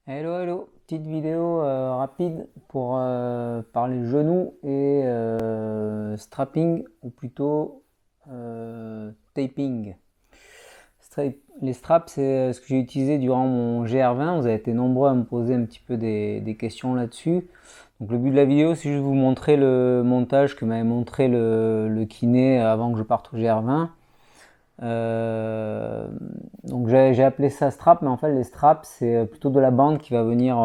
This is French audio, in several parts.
Hello, hello, petite vidéo rapide pour parler genoux et strapping ou plutôt taping. Les straps, c'est ce que j'ai utilisé durant mon GR20. Vous avez été nombreux à me poser un petit peu des questions là-dessus. Donc le but de la vidéo, c'est juste vous montrer le montage que m'avait montré le kiné avant que je parte au GR20. Euh, donc j'ai appelé ça strap, mais en fait les straps c'est plutôt de la bande qui va venir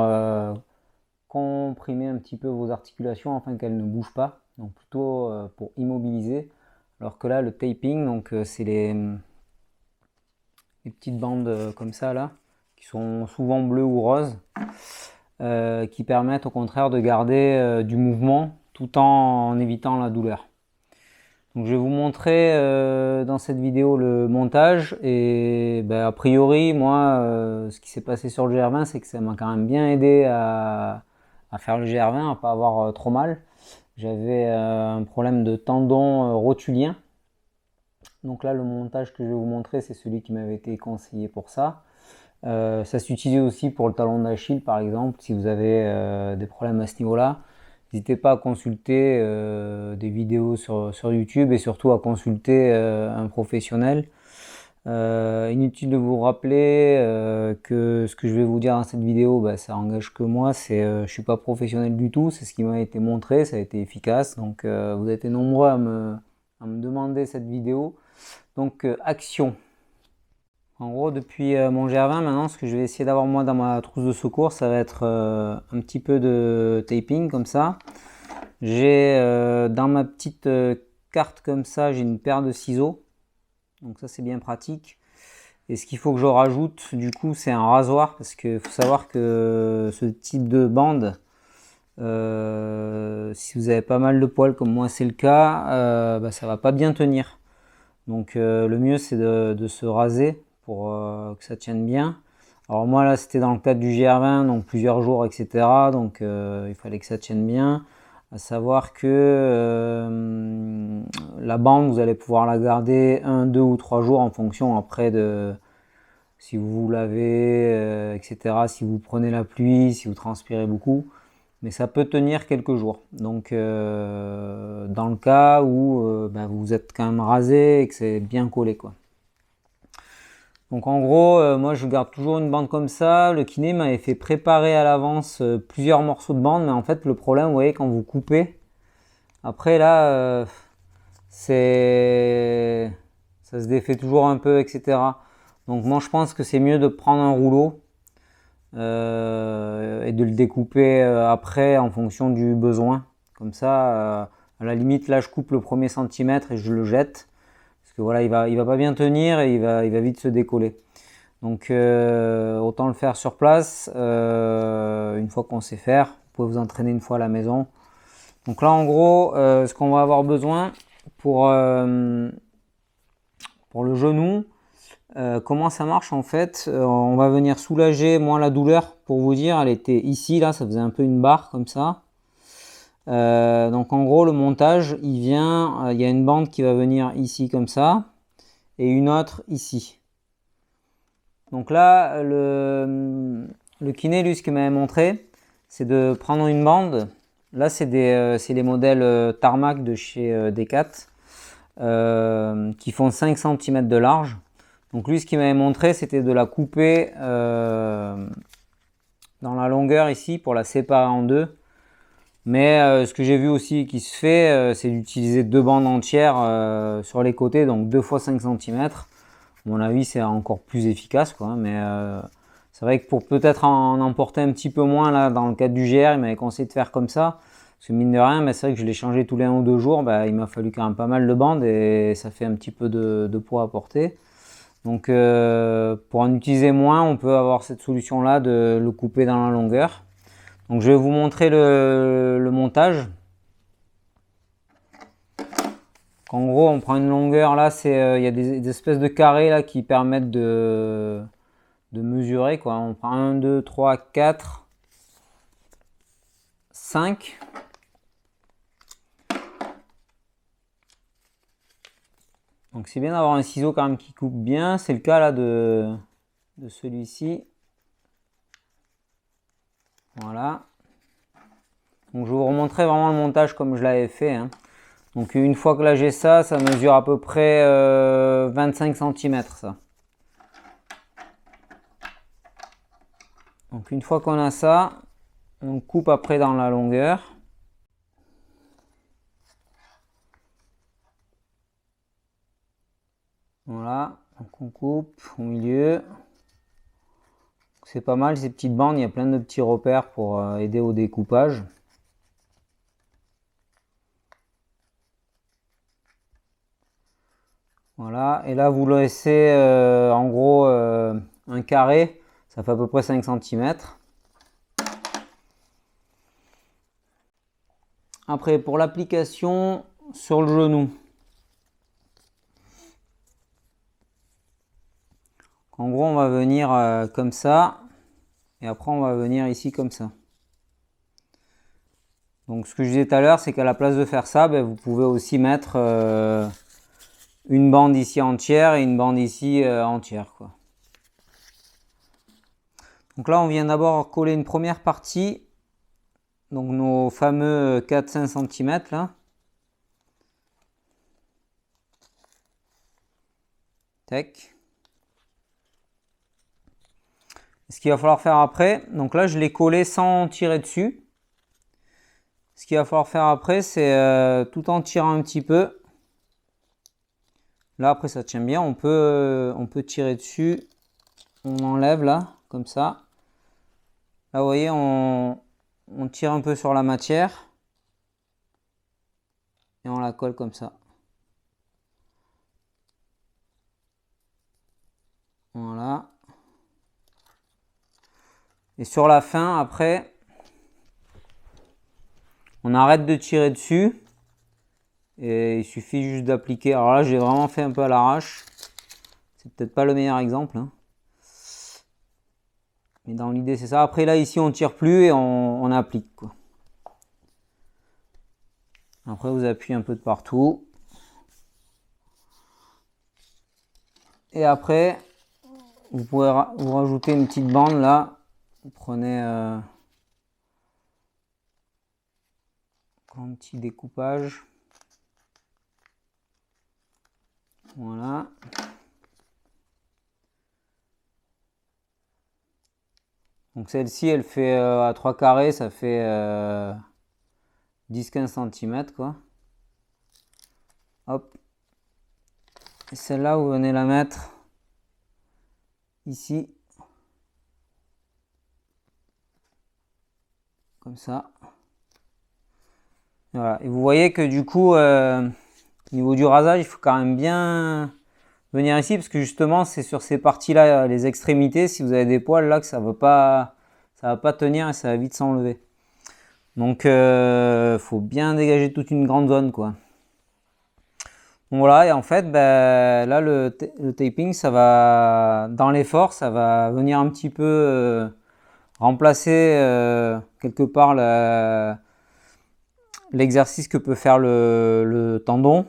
comprimer un petit peu vos articulations afin qu'elles ne bougent pas, donc plutôt pour immobiliser. Alors que là le taping, donc c'est les petites bandes comme ça là, qui sont souvent bleues ou roses, qui permettent au contraire de garder du mouvement tout en évitant la douleur. Donc je vais vous montrer dans cette vidéo le montage et a priori moi ce qui s'est passé sur le GR20 c'est que ça m'a quand même bien aidé à faire le GR20, à pas avoir trop mal. J'avais un problème de tendon rotulien. Donc là le montage que je vais vous montrer c'est celui qui m'avait été conseillé pour ça. Ça s'utilise aussi pour le talon d'Achille par exemple si vous avez des problèmes à ce niveau-là. N'hésitez pas à consulter des vidéos sur YouTube et surtout à consulter un professionnel. Inutile de vous rappeler que ce que je vais vous dire dans cette vidéo, ça engage que moi. Je suis pas professionnel du tout. C'est ce qui m'a été montré, ça a été efficace. Donc vous avez été nombreux à me demander cette vidéo. Donc action. En gros, depuis mon GR20, maintenant, ce que je vais essayer d'avoir moi dans ma trousse de secours, ça va être un petit peu de taping comme ça. J'ai dans ma petite carte comme ça, j'ai une paire de ciseaux. Donc ça, c'est bien pratique. Et ce qu'il faut que je rajoute, du coup, c'est un rasoir. Parce qu'il faut savoir que ce type de bande, si vous avez pas mal de poils, comme moi c'est le cas, ça va pas bien tenir. Donc le mieux, c'est de se raser pour que ça tienne bien. Alors moi là c'était dans le cadre du GR20, donc plusieurs jours, etc. Donc il fallait que ça tienne bien. À savoir que la bande, vous allez pouvoir la garder 1, 2 ou 3 jours en fonction après de si vous vous lavez, etc. Si vous prenez la pluie, si vous transpirez beaucoup. Mais ça peut tenir quelques jours. Donc dans le cas où vous êtes quand même rasé et que c'est bien collé quoi. Donc en gros, moi je garde toujours une bande comme ça. Le kiné m'avait fait préparer à l'avance plusieurs morceaux de bande, mais en fait le problème, vous voyez, quand vous coupez, après là, c'est ça se défait toujours un peu, etc. Donc moi je pense que c'est mieux de prendre un rouleau et de le découper après en fonction du besoin. Comme ça, à la limite là je coupe le premier centimètre et je le jette. Parce que voilà, il va pas bien tenir et il va vite se décoller. Donc autant le faire sur place. Une fois qu'on sait faire, vous pouvez vous entraîner une fois à la maison. Donc là en gros, ce qu'on va avoir besoin pour, pour le genou, comment ça marche en fait, on va venir soulager moi la douleur, pour vous dire, elle était ici, là ça faisait un peu une barre comme ça. Donc en gros le montage il vient, il y a une bande qui va venir ici comme ça et une autre ici. Donc là le kiné lui ce qu'il m'avait montré c'est de prendre une bande. Là c'est les modèles Tarmac de chez Decat qui font 5 cm de large. Donc lui ce qu'il m'avait montré c'était de la couper dans la longueur ici pour la séparer en deux. Mais ce que j'ai vu aussi qui se fait, c'est d'utiliser deux bandes entières sur les côtés, donc 2 fois 5 cm. À mon avis, c'est encore plus efficace, quoi. Mais c'est vrai que pour peut-être en emporter un petit peu moins, là, dans le cadre du GR, il m'avait conseillé de faire comme ça. Parce que mine de rien, c'est vrai que je l'ai changé tous les 1 ou 2 jours, il m'a fallu quand même pas mal de bandes et ça fait un petit peu de poids à porter. Donc pour en utiliser moins, on peut avoir cette solution-là de le couper dans la longueur. Donc je vais vous montrer le montage. En gros, on prend une longueur, là, il y a des espèces de carrés là qui permettent de mesurer, quoi. On prend 1, 2, 3, 4, 5. Donc c'est bien d'avoir un ciseau quand même qui coupe bien. C'est le cas là de celui-ci. Voilà. Donc je vais vous remontrer vraiment le montage comme je l'avais fait, hein. Donc une fois que là j'ai ça, ça mesure à peu près 25 cm ça. Donc une fois qu'on a ça, on coupe après dans la longueur. Voilà, donc on coupe au milieu. C'est pas mal ces petites bandes, il y a plein de petits repères pour aider au découpage. Voilà, et là vous laissez en gros un carré, ça fait à peu près 5 cm. Après pour l'application sur le genou. En gros on va venir comme ça, et après on va venir ici comme ça. Donc ce que je disais tout à l'heure, c'est qu'à la place de faire ça, ben, vous pouvez aussi mettre une bande ici entière et une bande ici entière, quoi. Donc là on vient d'abord coller une première partie, donc nos fameux 4-5 cm là. Tac. Ce qu'il va falloir faire après, donc là je l'ai collé sans tirer dessus. Ce qu'il va falloir faire après, c'est tout en tirant un petit peu. Là après ça tient bien, on peut tirer dessus. On enlève là, comme ça. Là vous voyez, on tire un peu sur la matière. Et on la colle comme ça. Voilà. Et sur la fin, après, on arrête de tirer dessus. Et il suffit juste d'appliquer. Alors là, j'ai vraiment fait un peu à l'arrache. C'est peut-être pas le meilleur exemple, hein. Mais dans l'idée, c'est ça. Après, là, ici, on tire plus et on applique, quoi. Après, vous appuyez un peu de partout. Et après, vous pouvez vous rajouter une petite bande là. Vous prenez un petit découpage. Voilà. Donc celle-ci, elle fait à 3 carrés, ça fait 10-15 cm, quoi. Hop. Et celle-là, vous venez la mettre ici. Comme ça. Voilà. Et vous voyez que du coup, au niveau du rasage, il faut quand même bien venir ici, parce que justement, c'est sur ces parties-là, les extrémités, si vous avez des poils là, que ça va pas tenir et ça va vite s'enlever. Donc, faut bien dégager toute une grande zone, quoi. Donc voilà, et en fait, ben, là, le taping, ça va, dans l'effort, ça va venir un petit peu remplacer quelque part l'exercice que peut faire le tendon.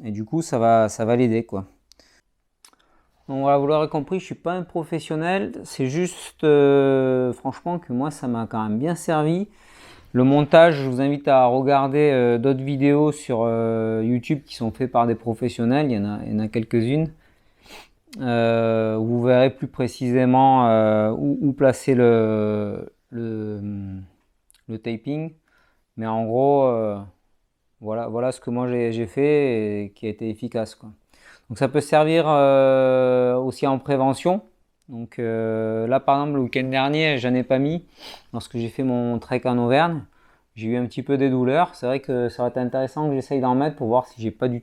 Et du coup, ça va l'aider, quoi. Donc voilà, vous l'aurez compris, je suis pas un professionnel. C'est juste, franchement, que moi, ça m'a quand même bien servi. Le montage, je vous invite à regarder d'autres vidéos sur YouTube qui sont faites par des professionnels. Il y en a quelques-unes. Vous verrez plus précisément où placer le taping. Mais en gros, voilà ce que moi j'ai fait et qui a été efficace, quoi. Donc ça peut servir aussi en prévention. Donc là par exemple le week-end dernier j'en ai pas mis lorsque j'ai fait mon trek en Auvergne. J'ai eu un petit peu des douleurs. C'est vrai que ça aurait été intéressant que j'essaye d'en mettre pour voir si j'ai pas du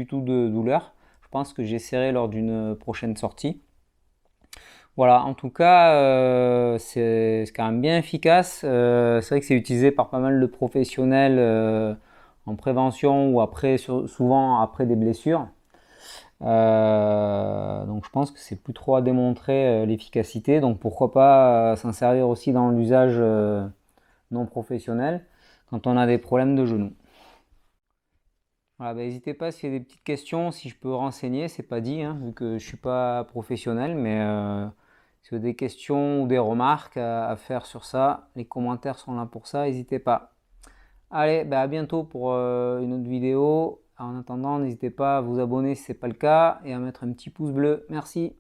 tout de douleurs. Je pense que j'essaierai lors d'une prochaine sortie. Voilà, en tout cas, c'est quand même bien efficace. C'est vrai que c'est utilisé par pas mal de professionnels en prévention ou après, souvent après des blessures. Donc je pense que c'est plus trop à démontrer l'efficacité. Donc pourquoi pas s'en servir aussi dans l'usage non professionnel quand on a des problèmes de genoux. Voilà, n'hésitez pas s'il y a des petites questions, si je peux renseigner, c'est pas dit, hein, vu que je suis pas professionnel, mais Si vous avez des questions ou des remarques à faire sur ça, les commentaires sont là pour ça, n'hésitez pas. Allez, à bientôt pour une autre vidéo. En attendant, n'hésitez pas à vous abonner si ce n'est pas le cas et à mettre un petit pouce bleu. Merci.